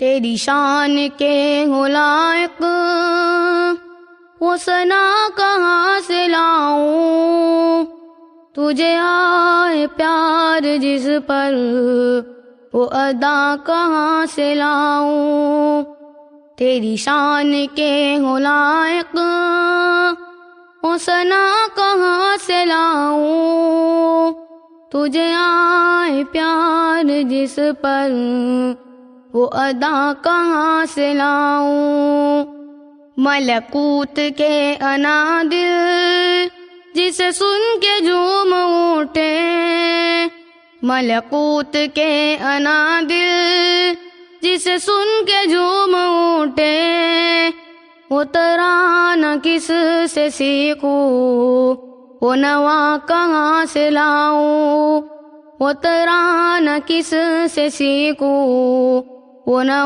تیری شان کے ہو لائق وہ ثنا کہاں سے لاؤں، تجھے آئے پیار جس پر وہ ادا کہاں سے لاؤں، تیری شان کے ہو لائق وہ ثنا کہاں سے لاؤں، تجھے آئے پیار جس پر وہ ادا کہاں سے لاؤں، ملکوت کے انادل جسے سن کے جھوم اٹھے، ملکوت کے انادل جسے سن کے جھوم اٹھے، وہ ترانہ کس سے سیکھوں، وہ نوا کہاں سے لاؤں، وہ ترانہ کس سے سیکھوں، وہ نوا